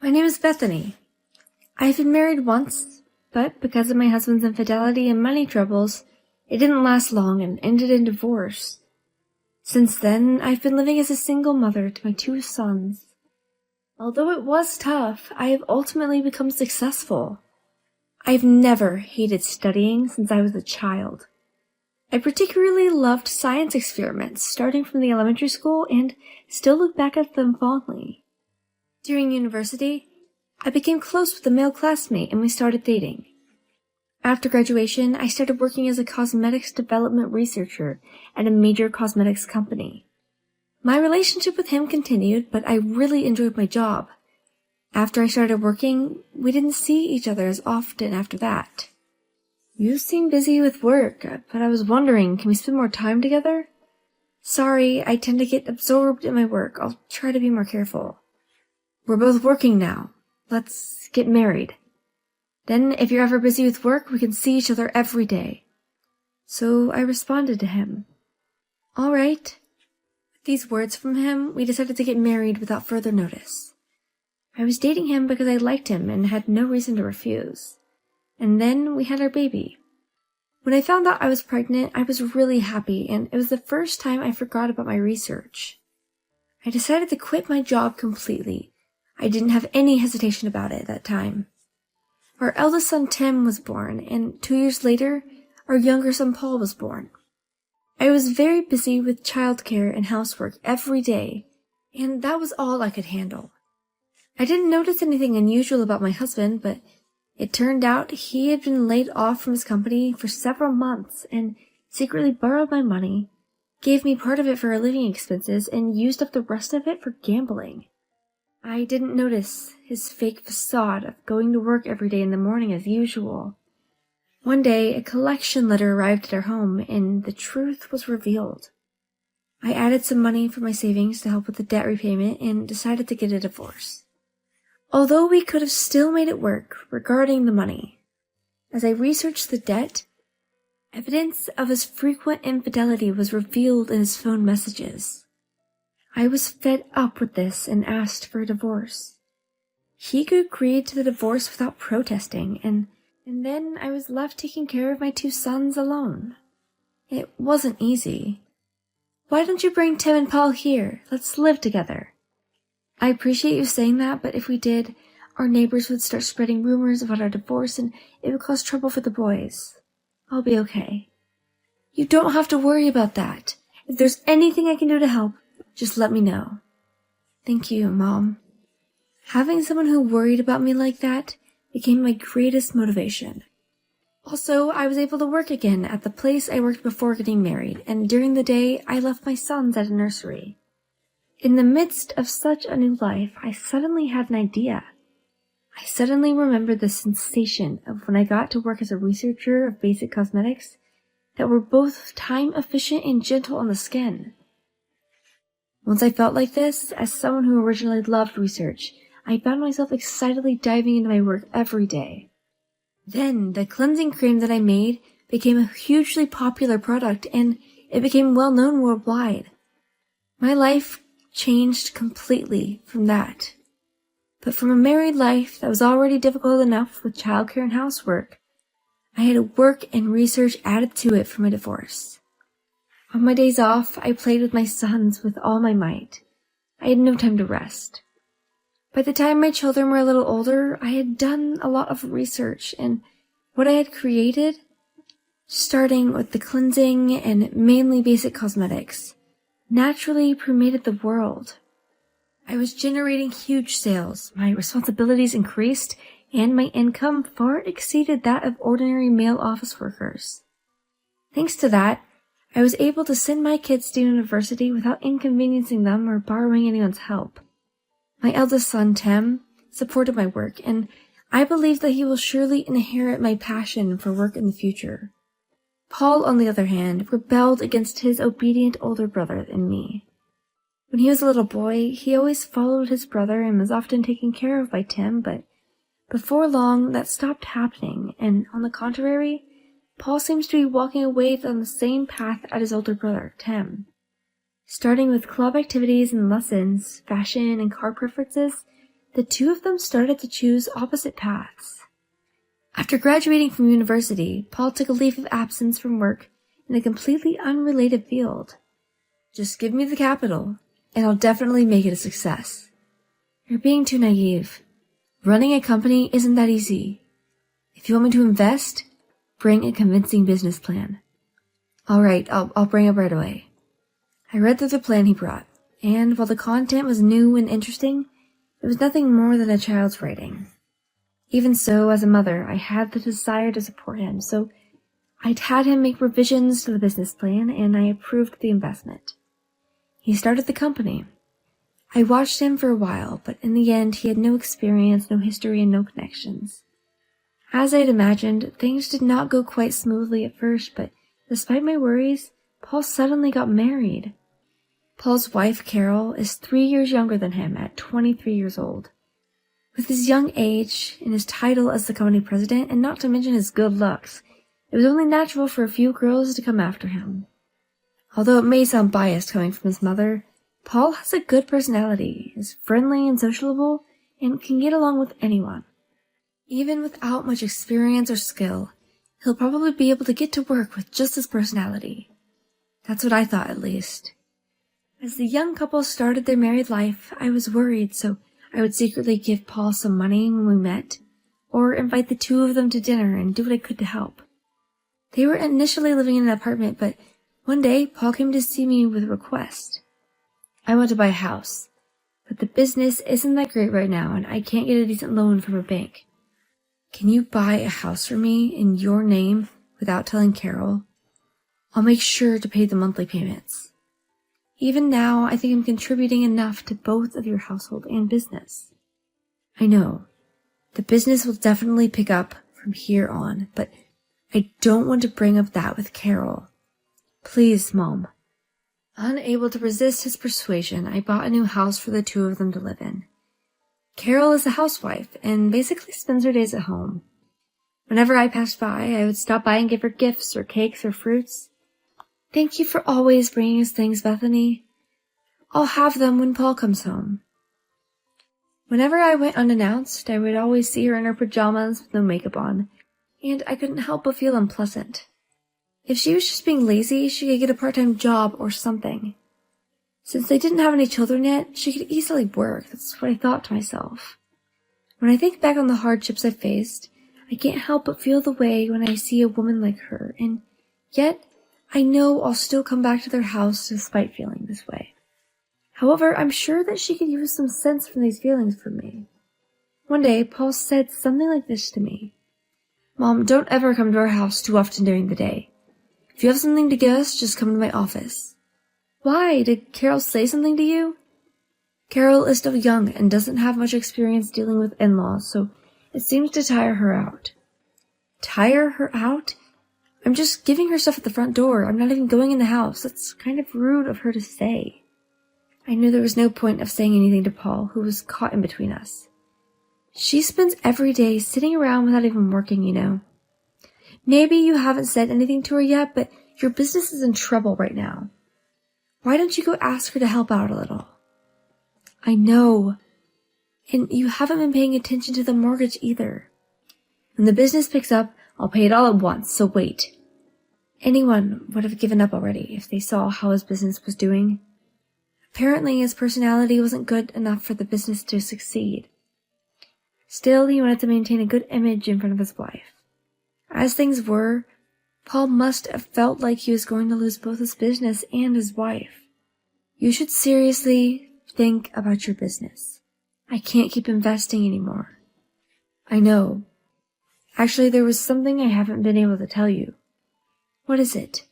My name is Bethany. I've been married once, but because of my husband's infidelity and money troubles, it didn't last long and ended in divorce. Since then, I've been living as a single mother to my 2 sons. Although it was tough, I have ultimately become successful. I've never hated studying since I was a child. I particularly loved science experiments, starting from the elementary school, and still look back at them fondly. During university, I became close with a male classmate and we started dating. After graduation, I started working as a cosmetics development researcher at a major cosmetics company. My relationship with him continued, but I really enjoyed my job. After I started working, we didn't see each other as often after that. You seem busy with work, but I was wondering, can we spend more time together? Sorry, I tend to get absorbed in my work. I'll try to be more careful. We're both working now. Let's get married. Then, if you're ever busy with work, we can see each other every day. So I responded to him. All right. With these words from him, we decided to get married without further notice. I was dating him because I liked him and had no reason to refuse. And then we had our baby. When I found out I was pregnant, I was really happy, and it was the first time I forgot about my research. I decided to quit my job completely. I didn't have any hesitation about it at that time. Our eldest son Tim was born, and 2 years later, our younger son Paul was born. I was very busy with childcare and housework every day, and that was all I could handle. I didn't notice anything unusual about my husband, but it turned out he had been laid off from his company for several months and secretly borrowed my money, gave me part of it for our living expenses, and used up the rest of it for gambling. I didn't notice his fake facade of going to work every day in the morning as usual. One day, a collection letter arrived at our home, and the truth was revealed. I added some money from my savings to help with the debt repayment and decided to get a divorce. Although we could have still made it work regarding the money, as I researched the debt, evidence of his frequent infidelity was revealed in his phone messages. I was fed up with this and asked for a divorce. He could agree to the divorce without protesting, and then I was left taking care of my 2 sons alone. It wasn't easy. Why don't you bring Tim and Paul here? Let's live together. I appreciate you saying that, but if we did, our neighbors would start spreading rumors about our divorce and it would cause trouble for the boys. I'll be okay. You don't have to worry about that. If there's anything I can do to help, just let me know. Thank you, Mom. Having someone who worried about me like that became my greatest motivation. Also, I was able to work again at the place I worked before getting married, and during the day, I left my sons at a nursery. In the midst of such a new life, I suddenly had an idea. I suddenly remembered the sensation of when I got to work as a researcher of basic cosmetics that were both time-efficient and gentle on the skin. Once I felt like this, as someone who originally loved research, I found myself excitedly diving into my work every day. Then, the cleansing cream that I made became a hugely popular product, and it became well known worldwide. My life changed completely from that. But from a married life that was already difficult enough with childcare and housework, I had work and research added to it for my divorce. On my days off, I played with my sons with all my might. I had no time to rest. By the time my children were a little older, I had done a lot of research, and what I had created, starting with the cleansing and mainly basic cosmetics, naturally permeated the world. I was generating huge sales, my responsibilities increased, and my income far exceeded that of ordinary male office workers. Thanks to that, I was able to send my kids to university without inconveniencing them or borrowing anyone's help. My eldest son, Tim, supported my work, and I believe that he will surely inherit my passion for work in the future. Paul, on the other hand, rebelled against his obedient older brother and me. When he was a little boy, he always followed his brother and was often taken care of by Tim, but before long that stopped happening, and on the contrary, Paul seems to be walking away on the same path as his older brother, Tim. Starting with club activities and lessons, fashion and car preferences, the two of them started to choose opposite paths. After graduating from university, Paul took a leave of absence from work in a completely unrelated field. Just give me the capital, and I'll definitely make it a success. You're being too naive. Running a company isn't that easy. If you want me to invest, bring a convincing business plan. All right, I'll bring it right away. I read through the plan he brought, and while the content was new and interesting, it was nothing more than a child's writing. Even so, as a mother, I had the desire to support him, so I'd had him make revisions to the business plan, and I approved the investment. He started the company. I watched him for a while, but in the end he had no experience, no history, and no connections. As I had imagined, things did not go quite smoothly at first, but despite my worries, Paul suddenly got married. Paul's wife, Carol, is 3 years younger than him at 23 years old. With his young age and his title as the company president, and not to mention his good looks, it was only natural for a few girls to come after him. Although it may sound biased coming from his mother, Paul has a good personality, is friendly and sociable, and can get along with anyone. Even without much experience or skill, he'll probably be able to get to work with just his personality. That's what I thought, at least. As the young couple started their married life, I was worried, so I would secretly give Paul some money when we met, or invite the two of them to dinner and do what I could to help. They were initially living in an apartment, but one day Paul came to see me with a request. I want to buy a house, but the business isn't that great right now, and I can't get a decent loan from a bank. Can you buy a house for me in your name without telling Carol? I'll make sure to pay the monthly payments. Even now, I think I'm contributing enough to both of your household and business. I know, the business will definitely pick up from here on, but I don't want to bring up that with Carol. Please, Mom. Unable to resist his persuasion, I bought a new house for the two of them to live in. Carol is a housewife and basically spends her days at home. Whenever I passed by, I would stop by and give her gifts or cakes or fruits. Thank you for always bringing us things, Bethany. I'll have them when Paul comes home. Whenever I went unannounced, I would always see her in her pajamas with no makeup on, and I couldn't help but feel unpleasant. If she was just being lazy, she could get a part-time job or something. Since they didn't have any children yet, she could easily work. That's what I thought to myself. When I think back on the hardships I faced, I can't help but feel the way when I see a woman like her, and yet I know I'll still come back to their house despite feeling this way. However, I'm sure that she could use some sense from these feelings from me. One day, Paul said something like this to me. Mom, don't ever come to our house too often during the day. If you have something to give us, just come to my office. Why? Did Carol say something to you? Carol is still young and doesn't have much experience dealing with in-laws, so it seems to tire her out. Tire her out? I'm just giving her stuff at the front door. I'm not even going in the house. That's kind of rude of her to say. I knew there was no point of saying anything to Paul, who was caught in between us. She spends every day sitting around without even working, you know. Maybe you haven't said anything to her yet, but your business is in trouble right now. Why don't you go ask her to help out a little? I know. And you haven't been paying attention to the mortgage either. When the business picks up, I'll pay it all at once, so wait. Anyone would have given up already if they saw how his business was doing. Apparently, his personality wasn't good enough for the business to succeed. Still, he wanted to maintain a good image in front of his wife. As things were, Paul must have felt like he was going to lose both his business and his wife. You should seriously think about your business. I can't keep investing anymore. I know. Actually, there was something I haven't been able to tell you. What is it?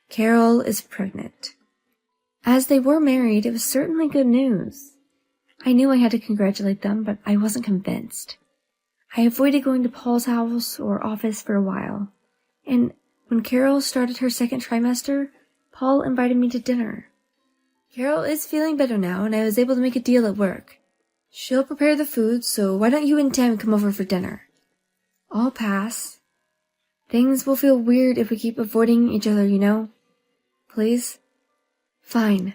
Carol is pregnant. As they were married, it was certainly good news. I knew I had to congratulate them, but I wasn't convinced. I avoided going to Paul's house or office for a while, and when Carol started her second trimester, Paul invited me to dinner. Carol is feeling better now, and I was able to make a deal at work. She'll prepare the food, so why don't you and Tim come over for dinner? I'll pass. Things will feel weird if we keep avoiding each other, you know. Please? Fine.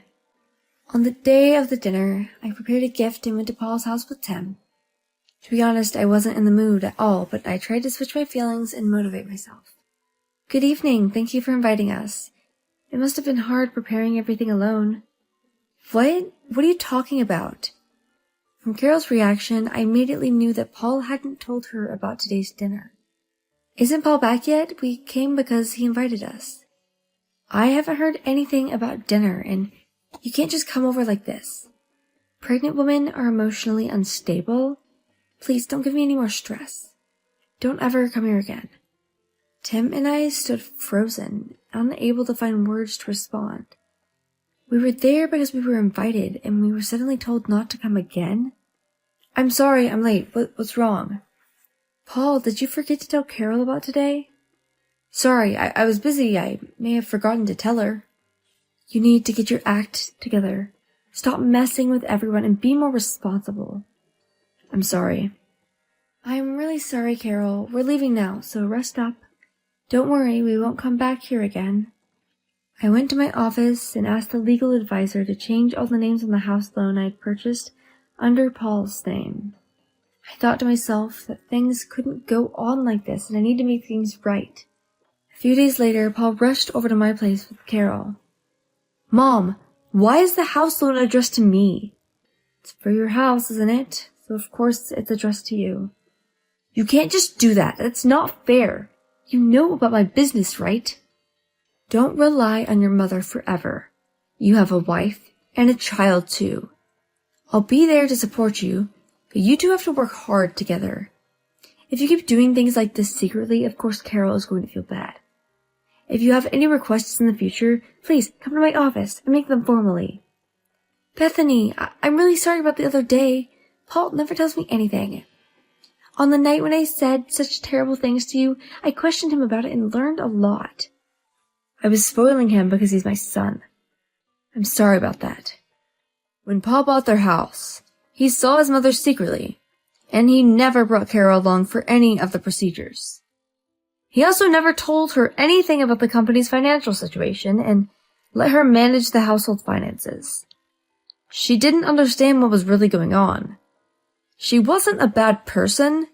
On the day of the dinner, I prepared a gift and went to Paul's house with Tim. To be honest, I wasn't in the mood at all, but I tried to switch my feelings and motivate myself. Good evening, thank you for inviting us. It must have been hard preparing everything alone. What? What are you talking about? From Carol's reaction, I immediately knew that Paul hadn't told her about today's dinner. Isn't Paul back yet? We came because he invited us. I haven't heard anything about dinner, and you can't just come over like this. Pregnant women are emotionally unstable. Please don't give me any more stress. Don't ever come here again. Tim and I stood frozen, unable to find words to respond. We were there because we were invited, and we were suddenly told not to come again? I'm sorry, I'm late. What's wrong? Paul, did you forget to tell Carol about today? Sorry, I was busy. I may have forgotten to tell her. You need to get your act together. Stop messing with everyone and be more responsible. I'm sorry. I'm really sorry, Carol. We're leaving now, so rest up. Don't worry, we won't come back here again. I went to my office and asked the legal advisor to change all the names on the house loan I had purchased under Paul's name. I thought to myself that things couldn't go on like this and I need to make things right. A few days later, Paul rushed over to my place with Carol. Mom, why is the house loan addressed to me? It's for your house, isn't it? So of course it's addressed to you. You can't just do that. That's not fair. You know about my business, right? Don't rely on your mother forever. You have a wife and a child too. I'll be there to support you, but you two have to work hard together. If you keep doing things like this secretly, of course Carol is going to feel bad. If you have any requests in the future, please come to my office and make them formally. Bethany, I'm really sorry about the other day. Paul never tells me anything. On the night when I said such terrible things to you, I questioned him about it and learned a lot. I was spoiling him because he's my son. I'm sorry about that. When Paul bought their house, he saw his mother secretly, and he never brought Carol along for any of the procedures. He also never told her anything about the company's financial situation and let her manage the household finances. She didn't understand what was really going on. She wasn't a bad person.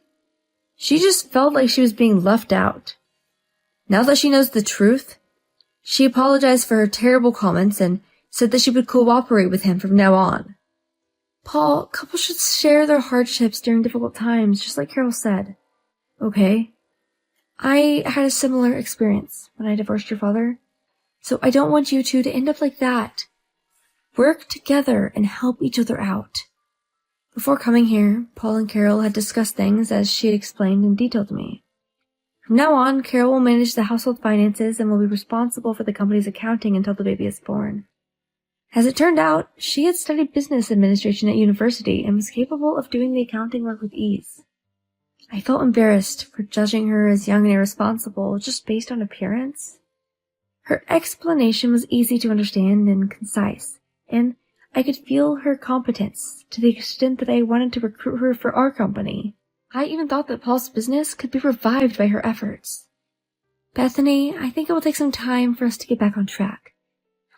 She just felt like she was being left out. Now that she knows the truth, she apologized for her terrible comments and said that she would cooperate with him from now on. Paul, couples should share their hardships during difficult times, just like Carol said. Okay? I had a similar experience when I divorced your father, so I don't want you two to end up like that. Work together and help each other out. Before coming here, Paul and Carol had discussed things as she had explained in detail to me. From now on, Carol will manage the household finances and will be responsible for the company's accounting until the baby is born. As it turned out, she had studied business administration at university and was capable of doing the accounting work with ease. I felt embarrassed for judging her as young and irresponsible just based on appearance. Her explanation was easy to understand and concise, and I could feel her competence to the extent that I wanted to recruit her for our company. I even thought that Paul's business could be revived by her efforts. Bethany, I think it will take some time for us to get back on track.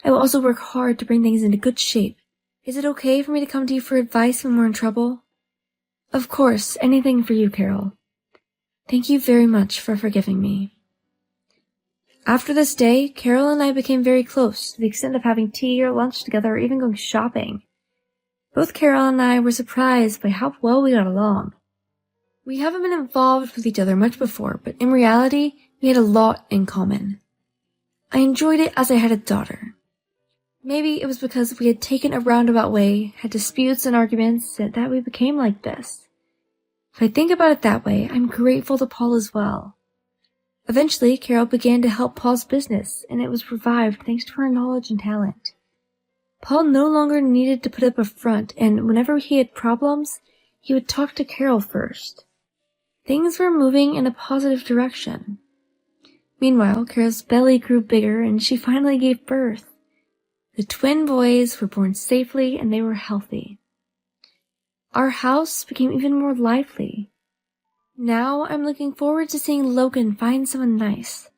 I will also work hard to bring things into good shape. Is it okay for me to come to you for advice when we're in trouble? Of course, anything for you, Carol. Thank you very much for forgiving me. After this day, Carol and I became very close, to the extent of having tea or lunch together or even going shopping. Both Carol and I were surprised by how well we got along. We haven't been involved with each other much before, but in reality, we had a lot in common. I enjoyed it as I had a daughter. Maybe it was because we had taken a roundabout way, had disputes and arguments, that we became like this. If I think about it that way, I'm grateful to Paul as well. Eventually, Carol began to help Paul's business, and it was revived thanks to her knowledge and talent. Paul no longer needed to put up a front, and whenever he had problems, he would talk to Carol first. Things were moving in a positive direction. Meanwhile, Carol's belly grew bigger, and she finally gave birth. The twin boys were born safely, and they were healthy. Our house became even more lively. Now I'm looking forward to seeing Logan find someone nice.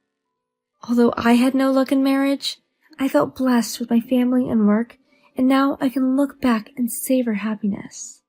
Although I had no luck in marriage, I felt blessed with my family and work, and now I can look back and savor happiness.